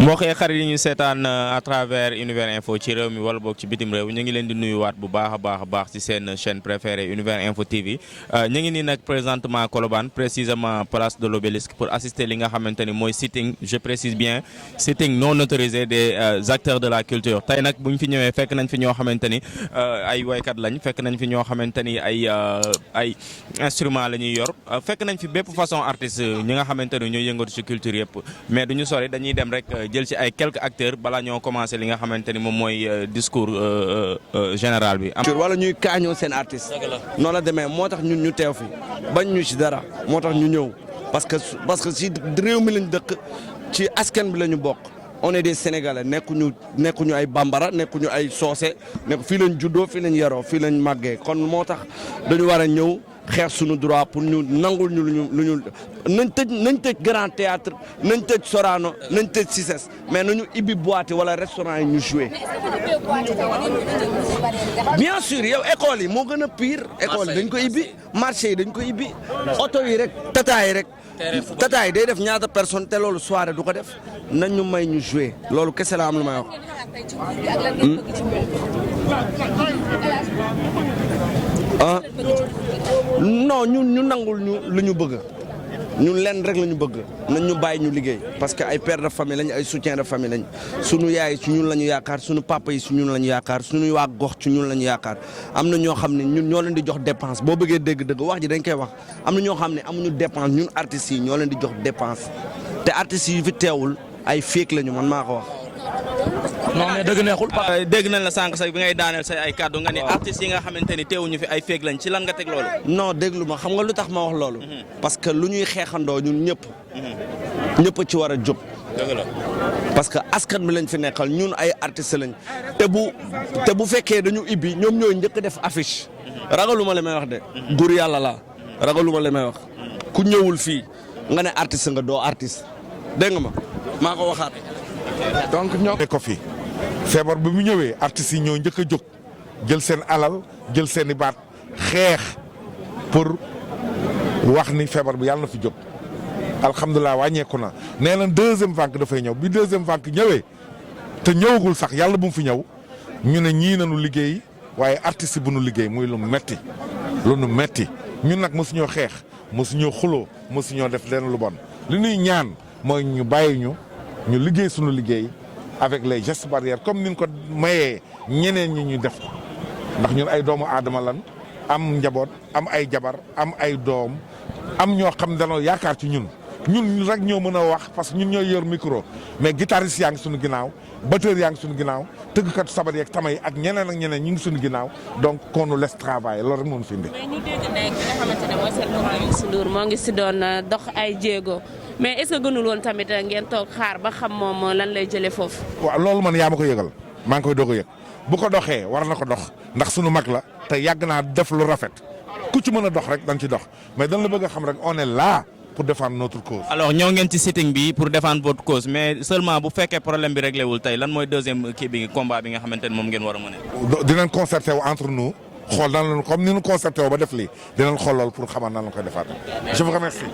mbokk yi xarit yi ñu seetaan à travers Univers Info ci réew mi wala boog ci bitim réew ñu ngi leen di nuyuwaat bu baax a baax ci seen chaîne préférée Univers Info TV ñu ngi nii nag présentement Colobane précisément place de l'Obélisque pour assister li nga xamante ni mooy sitting je précise bien sitting non autorisé des acteurs de la culture tey nag bu ñu fi ñëwee fekk nañ fi ñoo xamante ni ay waykat lañ fekk nañ fi ñoo xamante ni ay instrument la ñuy yor fekk nañ fi bépp façon artiste ñi nga xamante ni ñooy yëngatu ci culture yëpp mais duñu sori dañuy dem rek jël ci ay quelques acteurs balaa ñoo commencé li nga xamante ni moom mooy discours général bi. wala ñuy kaañoo seen artiste noonu la demee moo tax ñun ñu teew fi bañ ñu ci dara moo tax ñu ñëw parce que ci réew mi lañ dëkk ci askan bi la ñu bokk on est des Sénégalais nekkuñu ay bambara nekkuñu ay soose fii lañ juddoo fii lañ yaroo fii lañ màggee kon moo tax dañu war a ñëw xeex suñu droit pour ñu nangul ñu lu ñu nañ tëj Grand Théâtre nañ tëj Sorano nañ tëj Cissesse mais nañu ibbi boîte wala restaurant yi ñu joué. bien sûr yow école yi moo gën a pire. école yi dañ ko ibbi marché yi dañ ko ibbi oto yi rek tata yi day def ñaata personne te loolu soirée du ko def nañ ñu may ñu joué loolu kese la am lu may wax. non ñu nangul ñu lu ñu bëgg ñun lenn rek la ñu bëgg nañ ñu bàyyi ñu liggéey parce que ay père de famille lañ ay soutien de famille lañ sunu yaay ci ñun la ñu yaakaar sunu papa yi ci ñun la ñu yaakaar sunu waa gox ci ñun la ñu yaakaar am na ñoo xam ne ñun ñoo leen di jox dépense boo bëggee dégg-dëgg wax ji dañ koy wax am na ñoo xam ne amuñu dépense ñun artistes yi ñoo leen di jox dépense te artistes yi fi teewul ay féek lañu man maa ko wax. non mais dëgg neexul. dégg nañ la sànq sax bi ngay daaneel say ay kàddu nga ne artistes yi nga xamante ni teewuñu fi ay féeg lañ ci lan nga teg loolu. non déglu ma xam nga lu tax ma wax loolu. parce que lu ñuy xeexandoo ñun ñëpp ci war a jóg. dëgg la parce que askan bi lañ fi nekkal ñun ay artistes lañ te bu fekkee dañu ibbi ñoom ñooy njëkk def affiche. ragaluma li may wax de. góor yàlla la ragaluma li may wax. ku ñëwul fii nga ne artiste nga doo artiste dégg nga ma maa ko waxaat. donc ñoo ko fi feebar bi mu ñëwee artistes yi ñoo njëkk a jóg jël seen alal jël seen i baat xeex pour wax ni feebar bi yàlla na fi jóg alhamdulilah wàññeeku na nee na deuxième vague dafay ñëw bi deuxième vague ñëwee te ñëwagul sax yàlla bu mu fi ñëw ñu ne ñii nañu liggéey waaye artistes yi bu nu liggéey muy lu metti ñun nag mosuñoo xeex mosuñoo xuloo mosuñoo def leen lu bon li ñuy ñaan mooy ñu bàyyi ñu liggéey suñu liggéey avec les gestes barrières comme ni ñu ko mayee ñeneen ñi ñu def ko ndax ñun ay doomu aadama lan am njaboot am ay jabar am ay doom am ñoo xam danoo yaakaar ci ñun rek ñoo mën a wax parce que ñun ñooy yor micro mais guitariste yaa ngi suñu ginnaaw batteur yaa ngi suñu ginnaaw tëggkatu sabar yeeg tama yi ak ñeneen ñu ngi suñu ginnaaw donc qu'on nous laisse travailler loolu rek moo ñu fi indi. mais ñu dégg ne ki nga xamante ne mooy seen copain Youssou Ndour moo ngi si doon dox ay jéego mais est-ce que gënul woon tamit ngeen toog xaar ba xam moom lan lay jëlee foofu. waaw loolu man yaa ma ko yëgal maa ngi koy doog a yëg bu ko doxee war na ko dox ndax suñu mag la te yàgg naa def lu rafet ku ci mën a dox rek dañ ci dox mais dañ la bëgg a xam rek on est là pour défendre notre cause. alors ñoo ngeen ci sitting bi pour défendre votre cause mais seulement bu fekkee problème bi réglé wul tey lan mooy deuxième combat bi nga xamante ne moom ngeen war a mën. dinañ concerté wu entre nous. xool nan la comme ni ñu concerté woo ba def lii dinañ xool loolu pour xamal nan la koy defaat je vous remercie.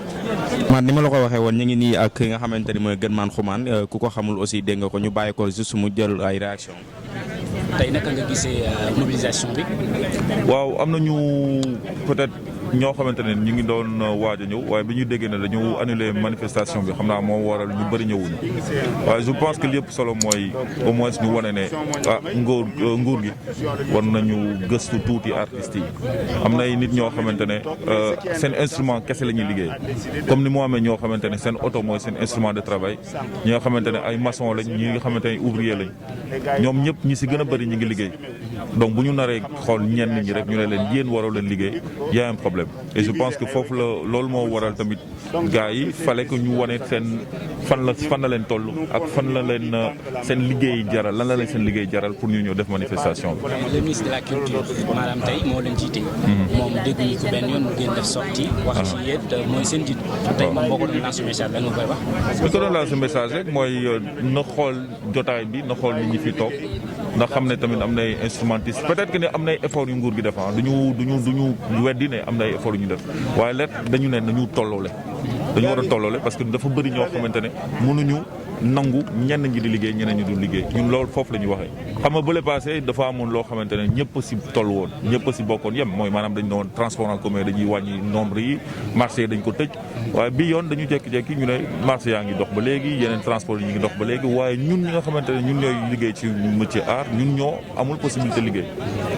man ni ma la ko waxee woon ñu ngi nii ak ki nga xamante ni mooy Gën Xuman ku ko xamul aussi dégg nga ko ñu bàyyi ko juste mu jël ay réaction tey naka nga gisee mobilisation bi. waaw am nañu peut-être ñoo xamante ne ñu ngi doon waaj a ñëw waaye bi ñu déggee ne dañu annulé manifestation bi xam naa moo waral ñu bëri ñëwuñu waaye je pense que lépp solo mooy au moins ñu wane ne nguur gi war nañu gëstu tuuti artistes yi am na ay nit ñoo xamante ne seen instrument kese la ñuy liggéey comme ni mu amee ñoo xamante ne seen oto mooy seen instrument de travail ñi nga xamante ne ay maçon lañ ñi nga xamante ne ouvrier lañ ñoom ñëpp ñi si gën a bëri ñu ngi liggéey donc bu ñu naree xool ñenn ñi rek ñu ne leen yéen waroo leen liggéey y a un problème et je pense que foofu la loolu moo waral tamit gars yi fallait que ñu wane seen fan la leen toll ak fan la leen seen liggéey jaral lan la leen seen liggéey jaral pour ñu ñëw def manifestation bi. le ministre de la culture maanaam tey moo leen jiite. moom dégguñu ko benn yoon mu gën def sortie wax ci yéen mooy seen jiit tey moom boo ko doon lancer message lan nga koy wax. li ko doon lancer message rek mooy na xool jotaay bi na xool nit ñi fi toog ndax xam ne tamit am na ay instrumentistes peut-être que ne am na ay efforts yu nguur gi def duñu weddi ne am na ay efforts yu ñu def waaye lépp dañu ne nañu tolloole dañu war a tolloole parce que dafa bëri ñoo xamante ne mënuñu nangu ñenn ñi di liggéey ñeneen ñi du liggéey ñun loolu foofu la ñuy waxee. xam nga bële passé dafa amoon loo xamante ne ñëpp si toll woon ñëpp si bokkoon yem mooy maanaam dañ doon transport en commun dañuy wàññi nombre yi marché yi dañ ko tëj waaye bi yoon dañu jékki-jékki ñu ne marché yaa ngi dox ba léegi yeneen transport yi ñu ngi dox ba léegi waaye ñun ñi nga xamante ne ñun ñooy liggéey ci métier art ñun ñoo amul possibilité liggéey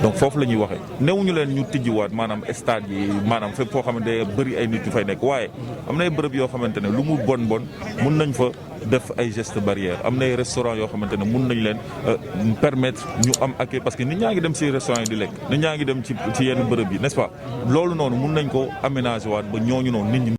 donc foofu la ñuy waxee newuñu leen ñu tijjiwaat maanaam stade yi maanaam fépp foo xamante ne bëri ay nit yu fay nekk waaye am na ay bërëb yoo xamante ne lu mu bon mun nañ fa def ay gestes barrières am na ay restaurants yoo xamante ne mun nañ leen permettre ñu am accueil parce que nit ñaa ngi dem ci restaurants yi di lekk nit ñaa ngi dem ci yenn bërëb yi n'est-ce pas loolu noonu mun nañ ko aménager waat ba ñooñu noonu nit ñi